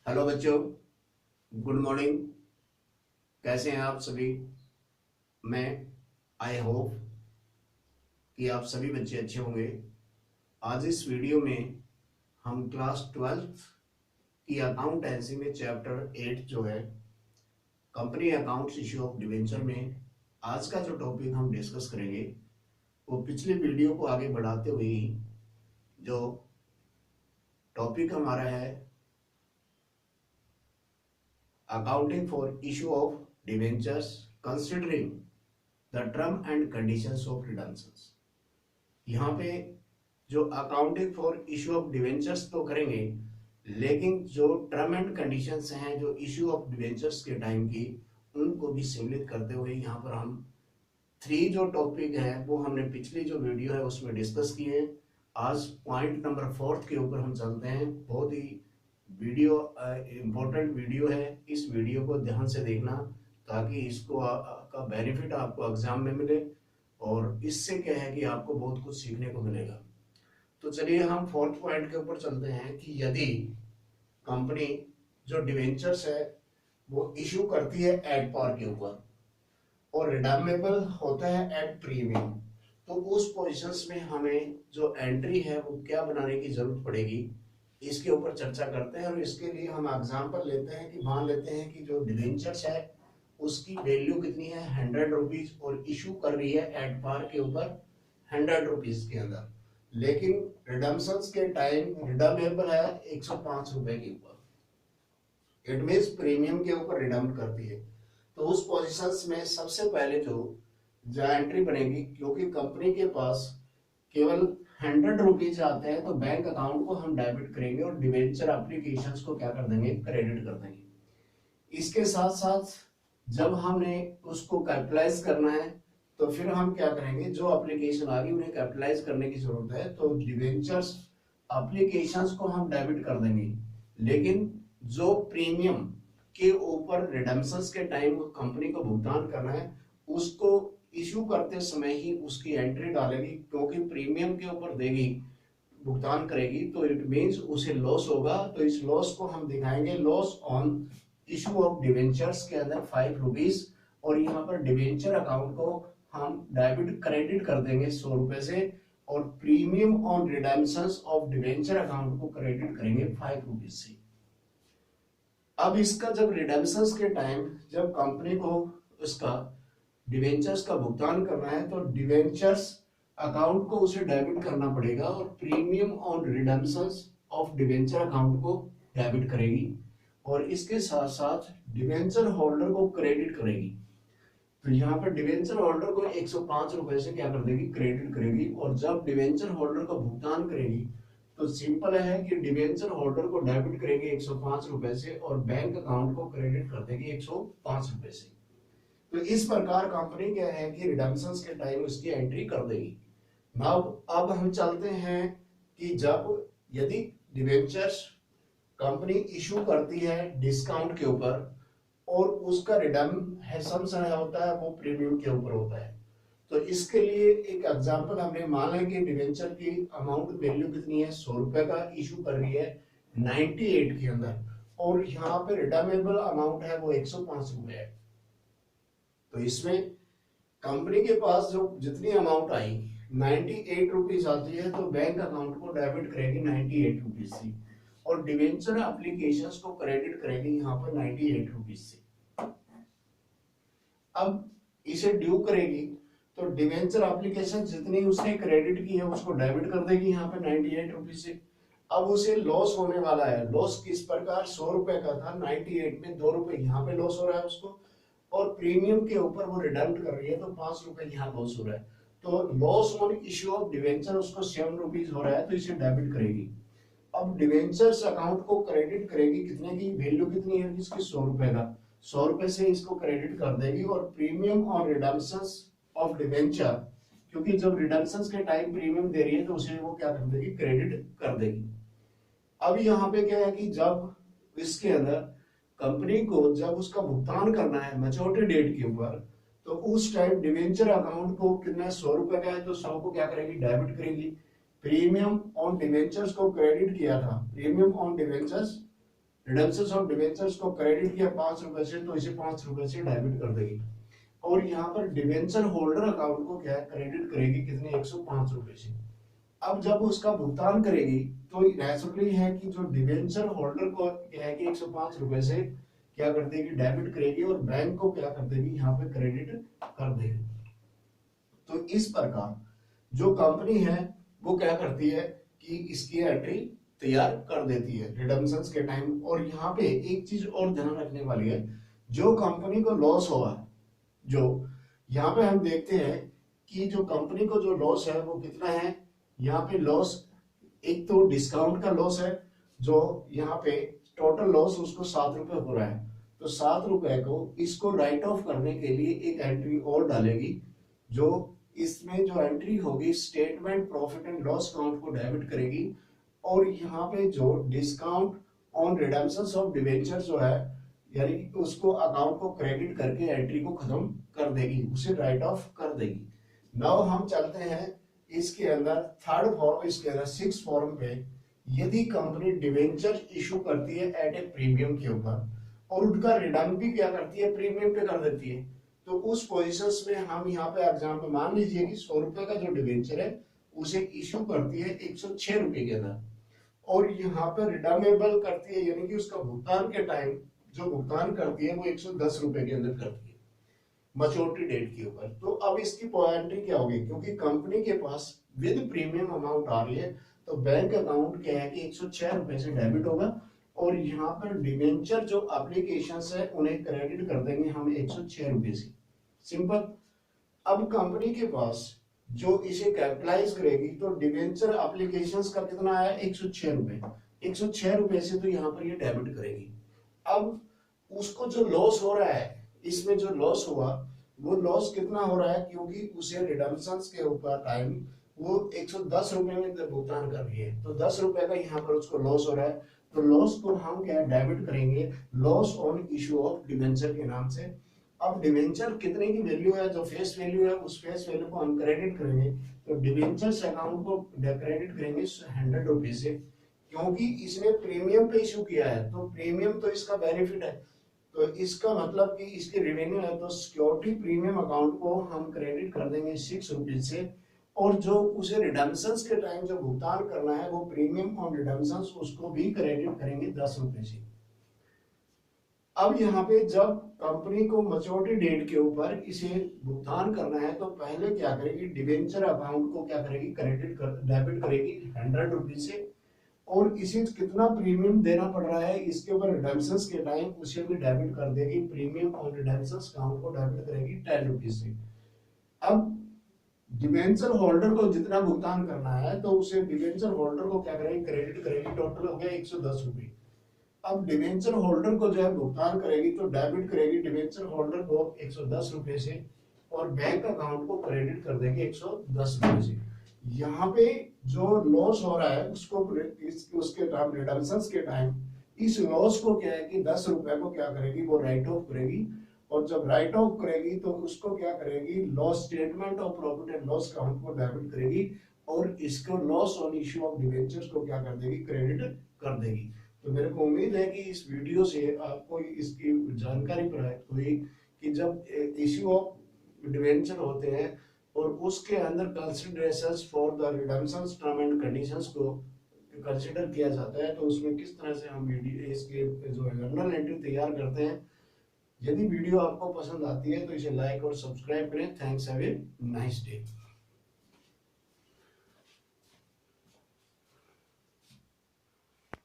Hello बच्चों, good morning. कैसे हैं आप सभी? मैं आई होप कि आप सभी बच्चे अच्छे होंगे। आज इस वीडियो में हम क्लास 12th की अकाउंटेंसी में चैप्टर 8 जो है company accounts issue of debenture में आज का जो टॉपिक हम डिस्कस करेंगे वो पिछले वीडियो को आगे बढ़ाते हुए ही जो टॉपिक हमारा है accounting for issue of debentures considering the term and conditions of redemptions. यहाँ पे जो accounting for issue of debentures तो करेंगे, लेकिन जो टर्म एंड कंडीशंस हैं जो इशू ऑफ डिवेंचर्स के टाइम की, उनको भी सम्मिलित करते हुए यहाँ पर हम 3 जो टॉपिक है वो हमने पिछली जो वीडियो है उसमें डिस्कस किए हैं। आज पॉइंट नंबर 4 के ऊपर हम चलते हैं। बहुत ही वीडियो इम्पोर्टेंट वीडियो है। इस वीडियो को ध्यान से देखना ताकि इसको का बेनिफिट आपको एग्जाम में मिले और इससे क्या है कि आपको बहुत कुछ सीखने को मिलेगा। तो चलिए हम 4th पॉइंट के ऊपर चलते हैं कि यदि कंपनी जो डिवेंचर्स है वो इशू करती है एट पार के ऊपर और रिडीमेबल होता है एट प्रीमियम, तो उस पोजीशंस में हमें जो एंट्री है वो क्या बनाने की जरूरत पड़ेगी, इसके ऊपर चर्चा करते हैं। और इसके लिए हम एग्जांपल लेते हैं कि मान लेते हैं कि जो डिवेंचर्स है उसकी वैल्यू कितनी है 100 रुपीज और इशू कर रही है एट पार के ऊपर 100 रुपीज के अंदर, लेकिन रिडम्पशंस के टाइम रिडमेबल है 105 रुपए के ऊपर। इट मीन्स प्रीमियम के ऊपर रिडम करती है। तो उस पोजीशंस में सबसे पहले जो एंट्री बनेगी, क्योंकि कंपनी के पास केवल 100 रुपीज आते हैं, तो बैंक अकाउंट को हम डेबिट करेंगे और डिवेंचर एप्लीकेशंस को क्या कर देंगे, क्रेडिट कर देंगे। इसके साथ साथ जब हमने उसको कैपिटलाइज करना है तो फिर हम क्या करेंगे, जो एप्लीकेशन आ गई उन्हें कैपिटलाइज करने की जरूरत है, तो डिवेंचर्स एप्लीकेशंस को हम डेबिट कर देंगे। लेकिन जो प्रीमियम के ऊपर रिडम्पशंस के टाइम कंपनी को भुगतान करना है उसको इशू करते समय ही उसकी एंट्री डालेगी, क्योंकि प्रीमियम के ऊपर देगी, भुगतान करेगी, तो इट मींस उसे लॉस होगा। तो इस लॉस को हम दिखाएंगे loss on issue of debentures के अंदर 5 रुपीज, और यहाँ पर डिवेंचर अकाउंट को हम डेबिट क्रेडिट कर देंगे 100 रुपए से, और premium on redemptions of debenture account को क्रेडिट करेंगे 5 रुपीज से। अब इसका जब रिडेम्पशंस के टाइम जब कंपनी को उसका डिवेंचर्स का भुगतान करना है तो डिवेंचर्स अकाउंट को उसे डेबिट करना पड़ेगा और premium on redemptions of debenture account को डेबिट करेगी, और इसके साथ साथ डिवेंचर होल्डर को क्रेडिट करेगी। तो यहाँ पर डिवेंचर होल्डर को 105 रुपए से क्या कर देगी, क्रेडिट करेगी। और जब डिवेंचर होल्डर का भुगतान करेगी तो सिंपल है कि डिवेंचर होल्डर को डेबिट करेंगे 105 रुपए से और बैंक अकाउंट को क्रेडिट कर देगी 105 रुपए से। तो इस प्रकार कंपनी क्या है कि रिडम्पशंस के टाइम उसकी एंट्री कर देगी। नाउ अब हम चलते हैं कि जब यदि डिवेंचर्स कंपनी इशू करती है डिस्काउंट के ऊपर और उसका रिडम्पशन होता है वो प्रीमियम के ऊपर होता है, तो इसके लिए एक एग्जांपल हमने मान लिया कि डिवेंचर की अमाउंट वैल्यू कितनी है 100 रुपए का, इशू कर रही है 98 के अंदर, और यहाँ पे रिडमेबल अमाउंट है वो 105 रुपए है। तो इसमें कंपनी के पास जो जितनी अमाउंट आई 98 रुपीज आती है, तो बैंक अकाउंट को डेबिट करेगी 98 रुपीज से और डिवेंचर एप्लीकेशंस को क्रेडिट करेगी यहाँ पर 98 रुपीज से। अब इसे ड्यू करेगी तो डिवेंचर एप्लीकेशन जितनी उसने क्रेडिट की है उसको डेबिट कर देगी यहाँ पे 98 रुपीज से। अब उसे लॉस होने वाला है। लॉस किस प्रकार, 100 रुपए का था, 98 में 2 रुपए यहाँ पे लॉस हो रहा है उसको, और प्रीमियम के ऊपर वो रिडम्प्ट कर रही है तो 5 रुपए यहाँ लॉस हो रहा है। तो loss on issue of debenture उसको 7 रुपीज हो रहा है, तो इसे डेबिट करेगी। अब डिवेंचर्स अकाउंट को क्रेडिट करेगी, कितने की वैल्यू कितनी है इसकी, 100 रुपए का, 100 रुपए से इसको क्रेडिट कर देगी। और प्रीमियम ऑन रिडम्पशंस ऑफ डिवेंचर, क्योंकि जब रिडम्पशंस के टाइम प्रीमियम दे रही है तो उसे वो क्या कर देगी, क्रेडिट कर देगी। अब यहाँ पे क्या है कि जब इसके अंदर कंपनी को जब उसका भुगतान करना है मैच्योरिटी डेट के ऊपर, तो उस टाइम डिवेंचर अकाउंट को कितना 100 रुपए का है, तो 100 को क्या करेगी, डेबिट करेगी। प्रीमियम ऑन डिवेंचर्स को क्रेडिट किया था, premium on debentures redemption of debentures को क्रेडिट किया 5 रुपए से, तो इसे 5 रुपए से डेबिट कर देगी। और यहाँ पर डिवेंचर होल्डर अकाउंट को क्या क्रेडिट करेगी, कितने, 105 रुपए से। अब जब उसका भुगतान करेगी तो नेचुरली है कि जो डिवेंचर होल्डर को क्या है कि 105 रुपए से क्या कर देगी, डेबिट करेगी, और बैंक को क्या कर देगी, यहाँ पे क्रेडिट कर देगी। तो इस प्रकार जो कंपनी है वो क्या करती है कि इसकी एंट्री तैयार कर देती है रिडम्पशंस के टाइम। और यहाँ पे एक चीज और ध्यान रखने वाली है, जो कंपनी को लॉस हुआ, जो यहाँ पे हम देखते हैं कि जो कंपनी को जो लॉस है वो कितना है, यहाँ पे लॉस एक तो डिस्काउंट का लॉस है, जो यहाँ पे टोटल लॉस उसको 7 रुपए हो रहा है, तो 7 रुपए को इसको राइट ऑफ करने के लिए एक एंट्री और डालेगी, जो इसमें जो एंट्री होगी statement profit and loss account को डेबिट करेगी। और यहाँ पे जो discount on redemption of debenture जो है, यानी उसको अकाउंट को क्रेडिट करके एंट्री को खत्म कर देगी, उसे राइट ऑफ कर देगी। नाउ हम चलते हैं इसके अंदर थर्ड फॉर्म, इसके अंदर 6 फॉर्म पे। यदि कंपनी डिवेंचर इशू करती है एट ए प्रीमियम के ऊपर और उनका रिटर्न भी क्या करती है, प्रीमियम पे कर देती है, तो उस पोजीशंस में हम यहाँ पे एग्जाम्पल मान लीजिए कि 100 रुपए का जो डिवेंचर है उसे इशू करती है 106 रुपए के अंदर, और यहाँ पे रिडमेबल करती है, यानी कि उसका भुगतान के टाइम जो भुगतान करती है वो 110 रुपए के अंदर करती है मैच्योरिटी डेट के ऊपर। तो अब इसकी पॉइंट्री क्या होगी, क्योंकि कंपनी के पास विद प्रीमियम अमाउंट आ रही है, तो बैंक अकाउंट क्या है कि 106 रुपए से डेबिट होगा, और यहाँ पर डिवेंचर जो एप्लीकेशन है उन्हें क्रेडिट कर देंगे हम 106 रुपए से, सिंपल। अब कंपनी के पास जो इसे कैपिटलाइज करेगी तो डिवेंचर एप्लीकेशंस का कितना आया, 106 रुपए, 106 रुपए से तो यहाँ पर ये डेबिट करेगी। अब उसको जो लॉस हो रहा है, इसमें जो लॉस हुआ वो लॉस कितना हो रहा है, क्योंकि उसे रिडम्पशंस के ऊपर टाइम वो 110 रुपए में भुगतान कर रही है, तो 10 रुपए का यहाँ पर उसको लॉस हो रहा है, तो लॉस को हम क्या डेबिट करेंगे, loss on issue of debenture के नाम से। अब डिवेंचर कितने की वैल्यू है, जो फेस वैल्यू है उस फेस वैल्यू को हम क्रेडिट करेंगे, तो डिवेंचर्स अकाउंट को क्रेडिट करेंगे 100 रुपए से, क्योंकि इसने प्रीमियम पे इशू किया है, तो प्रीमियम तो इसका बेनिफिट है, तो इसका मतलब कि इसकी रेवेन्यू है, तो सिक्योरिटी प्रीमियम अकाउंट को हम क्रेडिट कर देंगे 6 रुपए से, और जो उसे रिडम्पशंस के टाइम जो भुगतान करना है वो प्रीमियम और रिडम्पशंस उसको भी क्रेडिट करेंगे 10 रुपए से। अब यहाँ पे जब कंपनी को मैच्योरिटी डेट के ऊपर इसे भुगतान करना है, तो पहले क्या करेगी, डिवेंचर अकाउंट को क्या करेगी, क्रेडिट कर डेबिट करेगी 100 रुपए से, और इसे कितना प्रीमियम देना पड़ रहा है इसके ऊपर रिडेम्पशंस के टाइम उसे भी डेबिट कर देगी, प्रीमियम और रिडेम्पशंस अकाउंट को डेबिट करेगी 10 रुपए से। अब डिवेंचर होल्डर को जितना भुगतान करना है तो उसे डिवेंचर होल्डर को क्या करेगी, क्रेडिट करेगी, टोटल हो गया 110 रुपए। अब डिवेंचर होल्डर को जो है भुगतान करेगी तो डेबिट करेगी डिवेंचर होल्डर को 110 रुपए से, और बैंक अकाउंट को क्रेडिट कर देगी 110 रुपए से। यहाँ पे जो लॉस हो रहा है उसको उसके टाइम रिडम्पशंस के टाइम इस लॉस को क्या है कि 10 रुपए को क्या करेगी, वो राइट ऑफ करेगी, और जब राइट ऑफ करेगी तो उसको क्या करेगी, loss statement of profit and loss account को डेबिट करेगी, और इसको loss on issue of debentures को क्या कर देगी, क्रेडिट कर देगी। तो मेरे को उम्मीद है कि इस वीडियो से आपको इसकी जानकारी प्राप्त हुई कि जब इश्यू ऑफ डिवेंचर होते हैं और उसके अंदर considerations for the redemption term and conditions को कंसिडर किया जाता है, तो उसमें किस तरह से हम वीडियो इसके जो है जर्नल एंट्री तैयार करते हैं। यदि वीडियो आपको पसंद आती है तो इसे लाइक और सब्सक्राइब करें। Thanks, have a nice day.